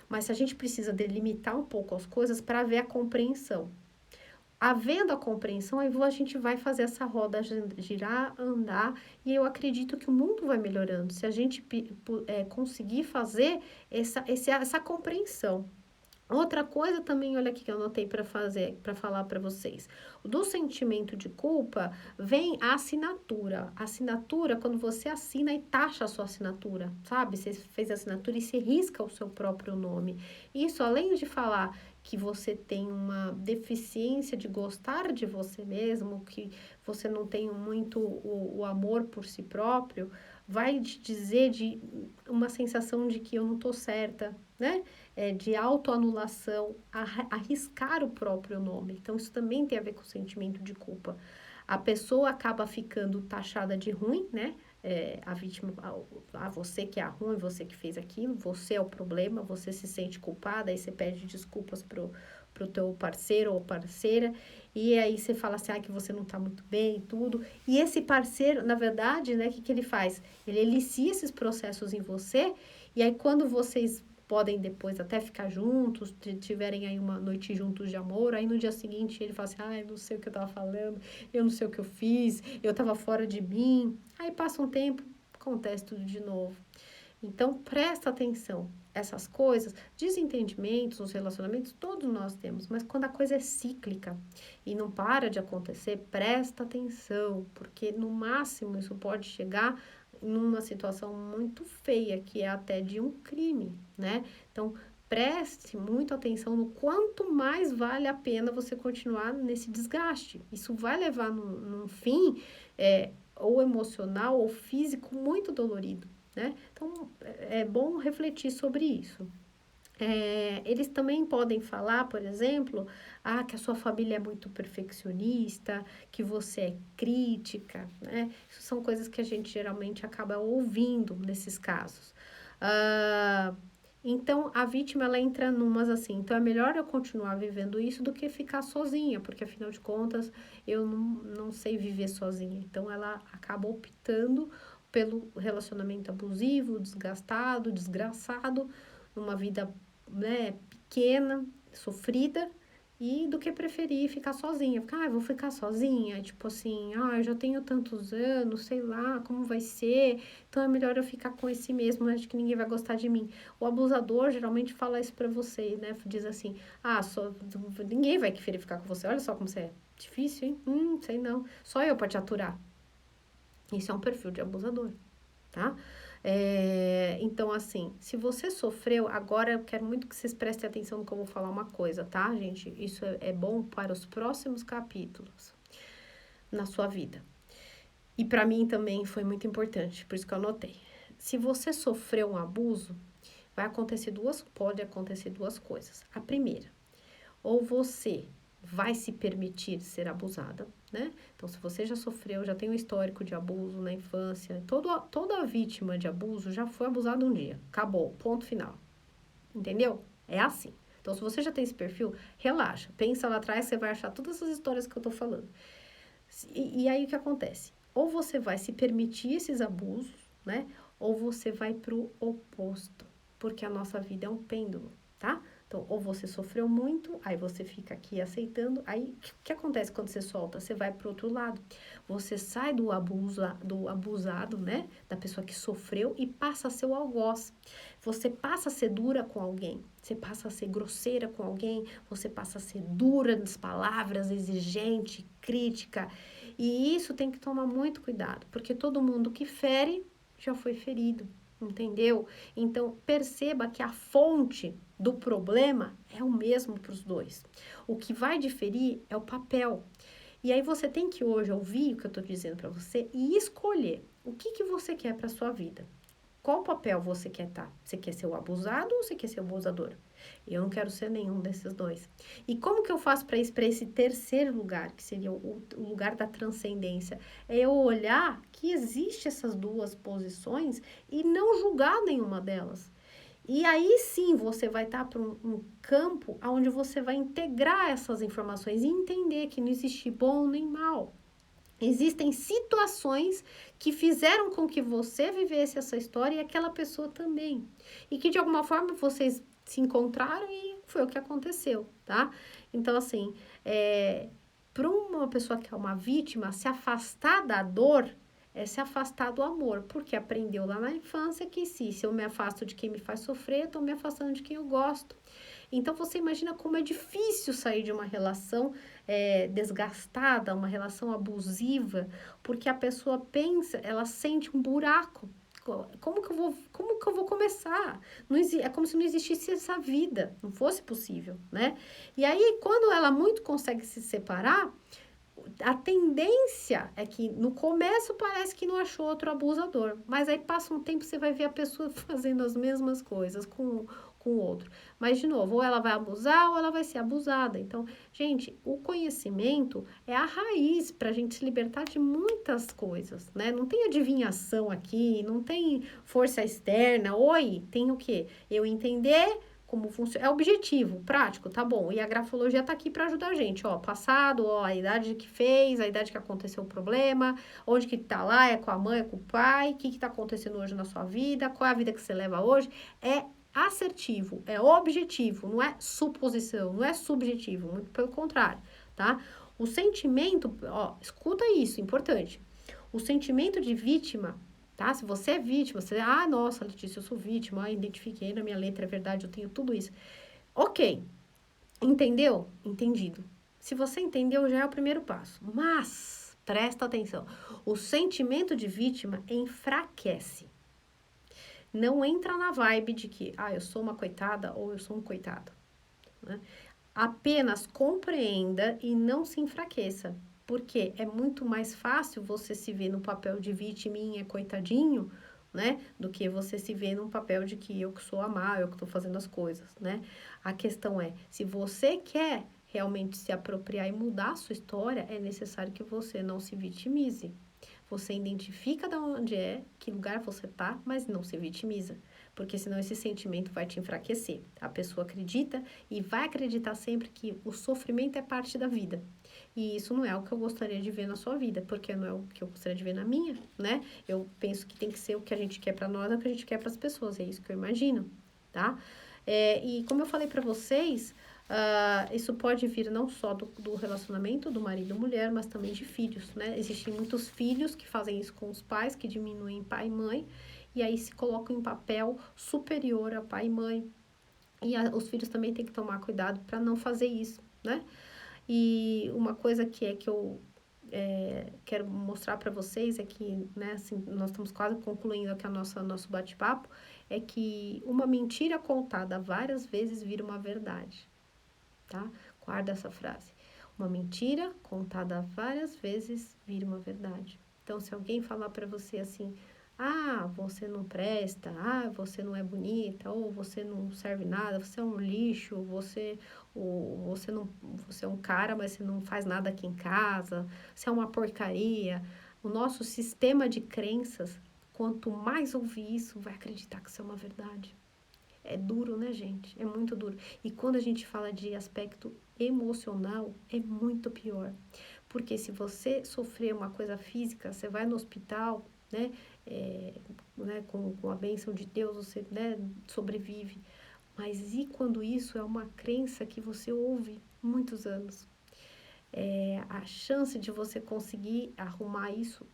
Mas a gente precisa delimitar um pouco as coisas para ver a compreensão. Havendo a compreensão, aí a gente vai fazer essa roda girar, andar, e eu acredito que o mundo vai melhorando, se a gente conseguir fazer essa compreensão. Outra coisa também, olha aqui que eu anotei para falar para vocês. Do sentimento de culpa vem a assinatura. A assinatura, quando você assina e taxa a sua assinatura, sabe? Você fez a assinatura e se risca o seu próprio nome. Isso, além de falar que você tem uma deficiência de gostar de você mesmo, que você não tem muito o amor por si próprio, vai te dizer de uma sensação de que eu não tô certa, né? De autoanulação, arriscar o próprio nome. Então, isso também tem a ver com o sentimento de culpa. A pessoa acaba ficando taxada de ruim, né? A vítima, você que é a ruim, você que fez aquilo, você é o problema, você se sente culpada, aí você pede desculpas pro teu parceiro ou parceira, e aí você fala assim, que você não tá muito bem e tudo. E esse parceiro, na verdade, né, o que ele faz? Ele elicia esses processos em você, e aí quando vocês podem depois até ficar juntos, tiverem aí uma noite juntos de amor, aí no dia seguinte ele fala assim, ai, não sei o que eu tava falando, eu não sei o que eu fiz, eu tava fora de mim. Aí passa um tempo, acontece tudo de novo. Então, presta atenção. Essas coisas, desentendimentos nos relacionamentos, todos nós temos, mas quando a coisa é cíclica e não para de acontecer, presta atenção, porque no máximo isso pode chegar numa situação muito feia, que é até de um crime, né? Então, preste muito atenção no quanto mais vale a pena você continuar nesse desgaste. Isso vai levar num fim, ou emocional ou físico muito dolorido, né? Então, é bom refletir sobre isso. Eles também podem falar, por exemplo, que a sua família é muito perfeccionista, que você é crítica, né? Isso são coisas que a gente geralmente acaba ouvindo nesses casos. Então, a vítima, ela entra numas assim, então é melhor eu continuar vivendo isso do que ficar sozinha, porque afinal de contas, eu não sei viver sozinha. Então, ela acaba optando pelo relacionamento abusivo, desgastado, desgraçado, uma vida, né, pequena, sofrida, e do que preferir ficar sozinha. Ficar, eu vou ficar sozinha, tipo assim, eu já tenho tantos anos, sei lá, como vai ser, então é melhor eu ficar com esse mesmo, acho que ninguém vai gostar de mim. O abusador geralmente fala isso pra você, né, diz assim, ninguém vai querer ficar com você, olha só como você é difícil, hein? Sei não, só eu pra te aturar. Isso é um perfil de abusador, tá? Então, assim, se você sofreu, agora eu quero muito que vocês prestem atenção no que eu vou falar uma coisa, tá, gente? Isso é bom para os próximos capítulos na sua vida. E para mim também foi muito importante, por isso que eu anotei. Se você sofreu um abuso, pode acontecer duas coisas. A primeira, ou você vai se permitir ser abusada, né? Então, se você já sofreu, já tem um histórico de abuso na infância, toda vítima de abuso já foi abusada um dia. Acabou, ponto final. Entendeu? É assim. Então, se você já tem esse perfil, relaxa. Pensa lá atrás, você vai achar todas essas histórias que eu tô falando. E aí, o que acontece? Ou você vai se permitir esses abusos, né? Ou você vai pro oposto. Porque a nossa vida é um pêndulo, tá? Então, ou você sofreu muito, aí você fica aqui aceitando, aí o que acontece quando você solta? Você vai pro outro lado. Você sai do abusado, né? Da pessoa que sofreu e passa a ser o algoz. Você passa a ser dura com alguém, você passa a ser grosseira com alguém, você passa a ser dura nas palavras, exigente, crítica. E isso tem que tomar muito cuidado, porque todo mundo que fere já foi ferido, entendeu? Então, perceba que a fonte do problema é o mesmo para os dois. O que vai diferir é o papel. E aí você tem que hoje ouvir o que eu estou dizendo para você e escolher o que você quer para sua vida. Qual papel você quer estar? Você quer ser o abusado ou você quer ser o abusador? Eu não quero ser nenhum desses dois. E como que eu faço para esse terceiro lugar, que seria o lugar da transcendência? É eu olhar que existe essas duas posições e não julgar nenhuma delas. E aí sim você vai estar para um campo onde você vai integrar essas informações e entender que não existe bom nem mal. Existem situações que fizeram com que você vivesse essa história e aquela pessoa também. E que de alguma forma vocês se encontraram e foi o que aconteceu, tá? Então, assim, para uma pessoa que é uma vítima, se afastar da dor é se afastar do amor, porque aprendeu lá na infância que se eu me afasto de quem me faz sofrer, eu estou me afastando de quem eu gosto. Então, você imagina como é difícil sair de uma relação desgastada, uma relação abusiva, porque a pessoa pensa, ela sente um buraco. Como que eu vou começar? É como se não existisse essa vida, não fosse possível, né? E aí, quando ela muito consegue se separar, a tendência é que no começo parece que não achou outro abusador, mas aí passa um tempo você vai ver a pessoa fazendo as mesmas coisas com o outro. Mas, de novo, ou ela vai abusar ou ela vai ser abusada. Então, gente, o conhecimento é a raiz para a gente se libertar de muitas coisas, né? Não tem adivinhação aqui, não tem força externa. Oi, tem o quê? Eu entender como funciona, é objetivo, prático, tá bom. E a grafologia tá aqui para ajudar a gente, ó, passado, ó, a idade que fez, a idade que aconteceu o problema, onde que tá lá, é com a mãe, é com o pai, o que tá acontecendo hoje na sua vida, qual é a vida que você leva hoje, é assertivo, é objetivo, não é suposição, não é subjetivo, muito pelo contrário, tá? O sentimento, ó, escuta isso, importante. O sentimento de vítima, tá? Se você é vítima, você, nossa, Letícia, eu sou vítima, identifiquei na minha letra, é verdade, eu tenho tudo isso. Ok, entendeu? Entendido. Se você entendeu, já é o primeiro passo. Mas, presta atenção, o sentimento de vítima enfraquece. Não entra na vibe de que, eu sou uma coitada ou eu sou um coitado, né? Apenas compreenda e não se enfraqueça, porque é muito mais fácil você se ver no papel de vitiminha, coitadinho, né, do que você se ver no papel de que eu que sou a má, eu que estou fazendo as coisas, né? A questão é, se você quer realmente se apropriar e mudar a sua história, é necessário que você não se vitimize. Você identifica de onde é, que lugar você tá, mas não se vitimiza, porque senão esse sentimento vai te enfraquecer. A pessoa acredita e vai acreditar sempre que o sofrimento é parte da vida. E isso não é o que eu gostaria de ver na sua vida, porque não é o que eu gostaria de ver na minha, né? Eu penso que tem que ser o que a gente quer para nós, é o que a gente quer para as pessoas, é isso que eu imagino, tá? E como eu falei para vocês, isso pode vir não só do relacionamento do marido e mulher, mas também de filhos, né? Existem muitos filhos que fazem isso com os pais, que diminuem pai e mãe, e aí se colocam em papel superior a pai e mãe. E os filhos também têm que tomar cuidado para não fazer isso, né? E uma coisa que eu quero mostrar para vocês é que, né, assim, nós estamos quase concluindo aqui nosso bate-papo, é que uma mentira contada várias vezes vira uma verdade, tá? Guarda essa frase. Uma mentira contada várias vezes vira uma verdade. Então, se alguém falar para você assim, você não presta, você não é bonita, ou você não serve nada, você é um lixo, você é um cara, mas você não faz nada aqui em casa, você é uma porcaria. O nosso sistema de crenças, quanto mais ouvir isso, vai acreditar que isso é uma verdade. É duro, né, gente? É muito duro. E quando a gente fala de aspecto emocional, é muito pior. Porque se você sofrer uma coisa física, você vai no hospital, né, com a bênção de Deus, você, né, sobrevive. Mas e quando isso é uma crença que você ouve muitos anos? A chance de você conseguir arrumar isso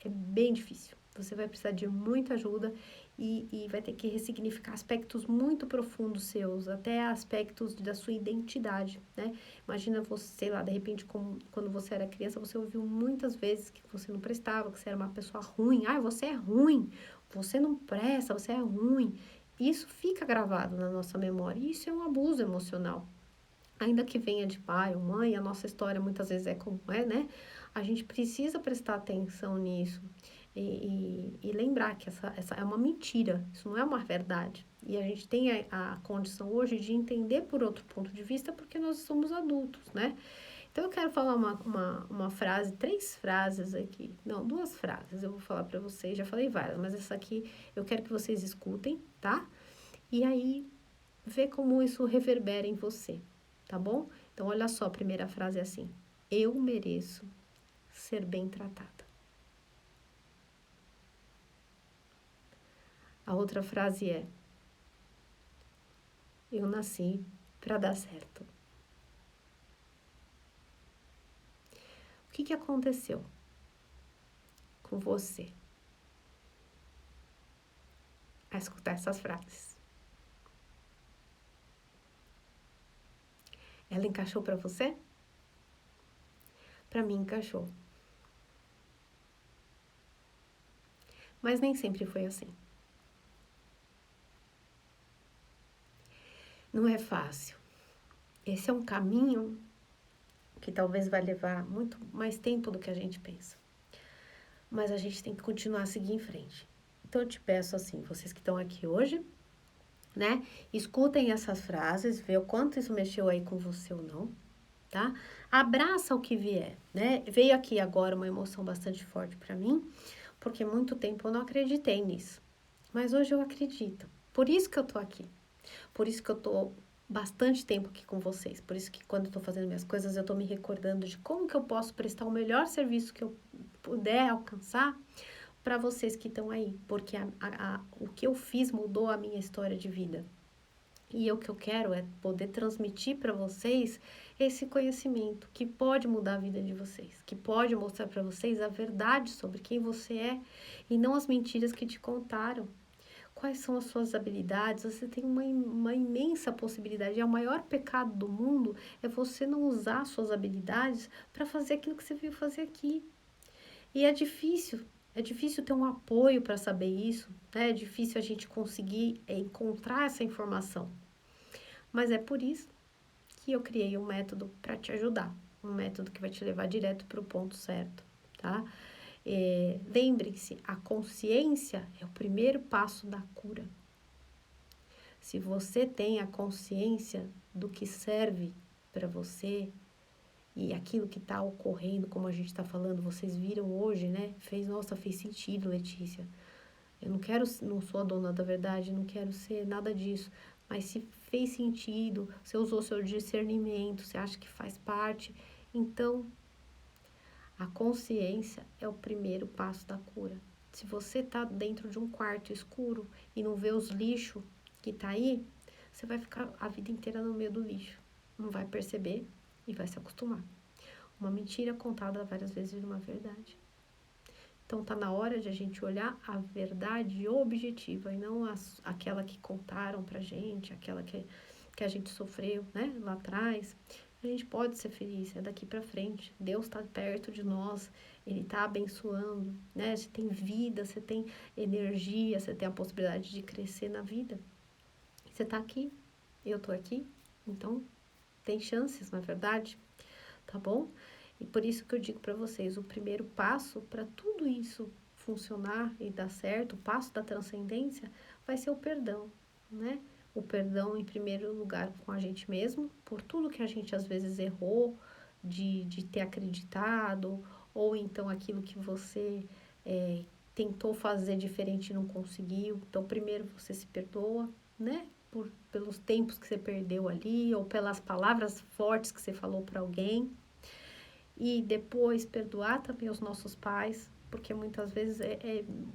é bem difícil. Você vai precisar de muita ajuda e vai ter que ressignificar aspectos muito profundos seus, até aspectos da sua identidade, né? Imagina você, sei lá, de repente, quando você era criança, você ouviu muitas vezes que você não prestava, que você era uma pessoa ruim. Você é ruim, você não presta, você é ruim. Isso fica gravado na nossa memória e isso é um abuso emocional. Ainda que venha de pai ou mãe, a nossa história muitas vezes é como é, né? A gente precisa prestar atenção nisso e lembrar que essa é uma mentira, isso não é uma verdade. E a gente tem a condição hoje de entender por outro ponto de vista porque nós somos adultos, né? Então eu quero falar uma frase, 3 frases aqui, não, 2 frases eu vou falar para vocês, já falei várias, mas essa aqui eu quero que vocês escutem, tá? E aí, ver como isso reverbera em você, tá bom? Então, olha só, a primeira frase é assim: eu mereço ser bem tratada. A outra frase é: eu nasci para dar certo. O que aconteceu com você a escutar essas frases? Ela encaixou para você? Para mim, encaixou. Mas nem sempre foi assim. Não é fácil. Esse é um caminho que talvez vai levar muito mais tempo do que a gente pensa. Mas a gente tem que continuar a seguir em frente. Então, eu te peço assim, vocês que estão aqui hoje, né? Escutem essas frases, vê o quanto isso mexeu aí com você ou não, tá? Abraça o que vier, né? Veio aqui agora uma emoção bastante forte para mim, porque muito tempo eu não acreditei nisso. Mas hoje eu acredito. Por isso que eu tô aqui. Por isso que eu tô bastante tempo aqui com vocês. Por isso que quando eu tô fazendo minhas coisas, eu tô me recordando de como que eu posso prestar o melhor serviço que eu puder alcançar para vocês que estão aí. Porque o que eu fiz mudou a minha história de vida. E o que eu quero é poder transmitir para vocês esse conhecimento que pode mudar a vida de vocês, que pode mostrar para vocês a verdade sobre quem você é e não as mentiras que te contaram. Quais são as suas habilidades? Você tem uma imensa possibilidade. E o maior pecado do mundo é você não usar suas habilidades para fazer aquilo que você veio fazer aqui. E é difícil ter um apoio para saber isso, né? É difícil a gente conseguir encontrar essa informação. Mas é por isso que eu criei um método para te ajudar, um método que vai te levar direto para o ponto certo, tá? Lembre-se, a consciência é o primeiro passo da cura. Se você tem a consciência do que serve para você e aquilo que está ocorrendo, como a gente está falando, vocês viram hoje, né? Nossa, fez sentido, Letícia. Eu não sou a dona da verdade, não quero ser nada disso. Mas se fez sentido, você usou seu discernimento, você acha que faz parte, então a consciência é o primeiro passo da cura. Se você está dentro de um quarto escuro e não vê os lixos que tá aí, você vai ficar a vida inteira no meio do lixo. Não vai perceber e vai se acostumar. Uma mentira contada várias vezes vira uma verdade. Então tá na hora de a gente olhar a verdade objetiva e não aquela que contaram pra gente, aquela que a gente sofreu, né, lá atrás. A gente pode ser feliz, é daqui pra frente. Deus tá perto de nós, Ele tá abençoando, né? Você tem vida, você tem energia, você tem a possibilidade de crescer na vida. Você tá aqui, eu tô aqui, então tem chances, na é verdade, tá bom? E por isso que eu digo para vocês, o primeiro passo para tudo isso funcionar e dar certo, o passo da transcendência, vai ser o perdão, né? O perdão, em primeiro lugar, com a gente mesmo, por tudo que a gente às vezes errou, de ter acreditado, ou então aquilo que você tentou fazer diferente e não conseguiu. Então, primeiro você se perdoa, né? Pelos tempos que você perdeu ali, ou pelas palavras fortes que você falou para alguém. E depois perdoar também os nossos pais, porque muitas vezes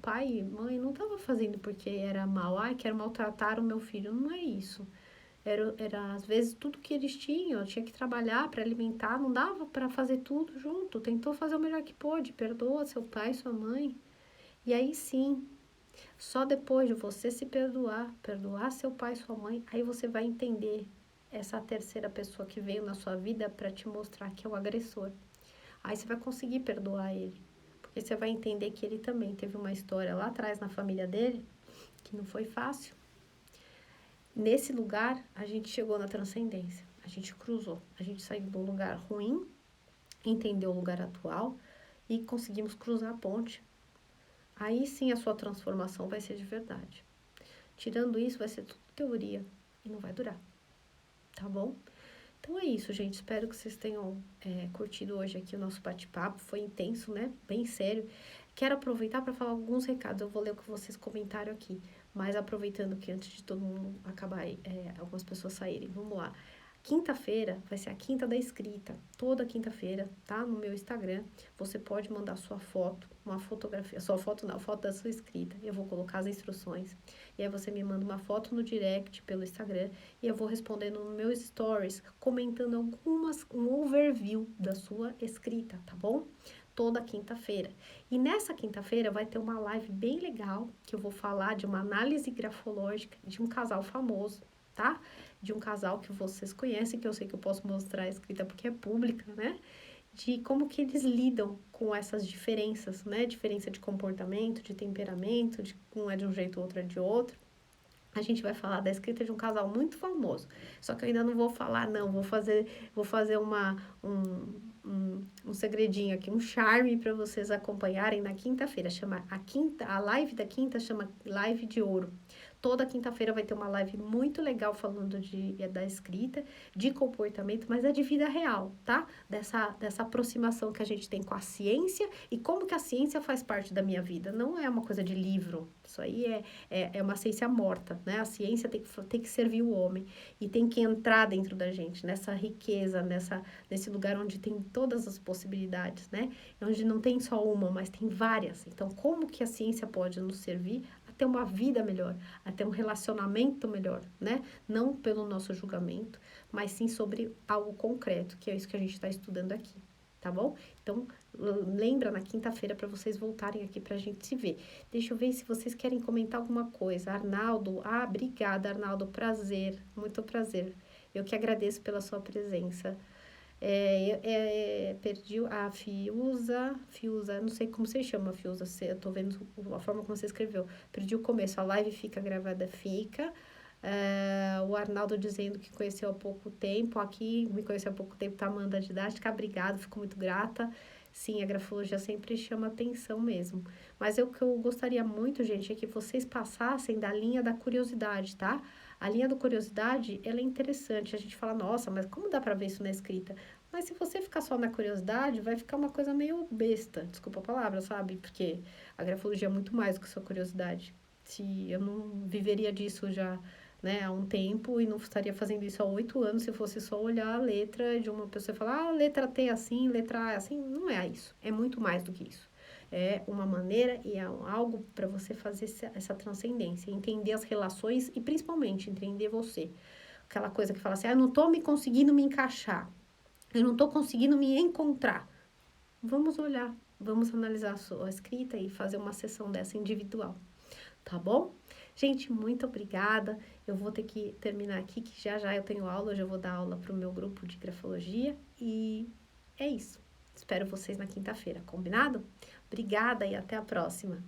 pai e mãe não estavam fazendo porque era mal, quero maltratar o meu filho, não é isso. Era às vezes tudo que eles tinham, eu tinha que trabalhar para alimentar, não dava para fazer tudo junto, tentou fazer o melhor que pôde, perdoa seu pai, sua mãe. E aí sim, só depois de você se perdoar seu pai e sua mãe, aí você vai entender essa terceira pessoa que veio na sua vida para te mostrar que é o agressor. Aí você vai conseguir perdoar ele, porque você vai entender que ele também teve uma história lá atrás na família dele que não foi fácil. Nesse lugar, a gente chegou na transcendência, a gente cruzou, a gente saiu de um lugar ruim, entendeu o lugar atual e conseguimos cruzar a ponte. Aí sim a sua transformação vai ser de verdade. Tirando isso, vai ser tudo teoria e não vai durar, tá bom? Então é isso, gente. Espero que vocês tenham curtido hoje aqui o nosso bate-papo. Foi intenso, né? Bem sério. Quero aproveitar para falar alguns recados. Eu vou ler o que vocês comentaram aqui. Mas aproveitando que antes de todo mundo acabar, algumas pessoas saírem. Vamos lá. Quinta-feira vai ser a quinta da escrita. Toda quinta-feira, tá? No meu Instagram. Você pode mandar sua foto, uma fotografia. Sua foto não, foto da sua escrita. Eu vou colocar as instruções. E aí você me manda uma foto no direct pelo Instagram. E eu vou respondendo no meu stories, comentando um overview da sua escrita, tá bom? Toda quinta-feira. E nessa quinta-feira vai ter uma live bem legal, que eu vou falar de uma análise grafológica de um casal famoso, tá? De um casal que vocês conhecem, que eu sei que eu posso mostrar a escrita porque é pública, né? De como que eles lidam com essas diferenças, né? Diferença de comportamento, de temperamento, um é de um jeito, o outro é de outro. A gente vai falar da escrita de um casal muito famoso. Só que eu ainda não vou falar, não. Vou fazer um segredinho aqui, um charme para vocês acompanharem na quinta-feira. A live da quinta chama Live de Ouro. Toda quinta-feira vai ter uma live muito legal falando da escrita, de comportamento, mas é de vida real, tá? Dessa aproximação que a gente tem com a ciência e como que a ciência faz parte da minha vida. Não é uma coisa de livro. Isso aí é uma ciência morta, né? A ciência tem que servir o homem e tem que entrar dentro da gente, nessa riqueza, nesse lugar onde tem todas as possibilidades, né? Onde não tem só uma, mas tem várias. Então, como que a ciência pode nos servir ter uma vida melhor, a ter um relacionamento melhor, né? Não pelo nosso julgamento, mas sim sobre algo concreto, que é isso que a gente está estudando aqui, tá bom? Então, lembra na quinta-feira para vocês voltarem aqui para a gente se ver. Deixa eu ver se vocês querem comentar alguma coisa. Arnaldo, obrigada, Arnaldo, prazer, muito prazer. Eu que agradeço pela sua presença. Perdi a Fiuza, não sei como você chama, Fiuza, eu tô vendo a forma como você escreveu. Perdi o começo, a live fica gravada, fica. O Arnaldo dizendo que conheceu há pouco tempo, aqui me conheceu há pouco tempo, tá, Amanda Didática, obrigado, fico muito grata. Sim, a grafologia sempre chama atenção mesmo. Mas o que eu gostaria muito, gente, é que vocês passassem da linha da curiosidade, tá? A linha da curiosidade, ela é interessante. A gente fala, nossa, mas como dá pra ver isso na escrita? Mas se você ficar só na curiosidade, vai ficar uma coisa meio besta, desculpa a palavra, sabe? Porque a grafologia é muito mais do que sua curiosidade. Se eu não viveria disso já, né, há um tempo e não estaria fazendo isso há 8 anos se fosse só olhar a letra de uma pessoa e falar, letra T é assim, letra A é assim. Não é isso. É muito mais do que isso. É uma maneira e é algo para você fazer essa transcendência, entender as relações e principalmente entender você. Aquela coisa que fala assim, eu não tô me conseguindo me encaixar, eu não tô conseguindo me encontrar. Vamos olhar, vamos analisar a sua escrita e fazer uma sessão dessa individual, tá bom? Gente, muito obrigada. Eu vou ter que terminar aqui, que já já eu tenho aula, hoje eu vou dar aula para o meu grupo de grafologia e é isso. Espero vocês na quinta-feira, combinado? Obrigada e até a próxima.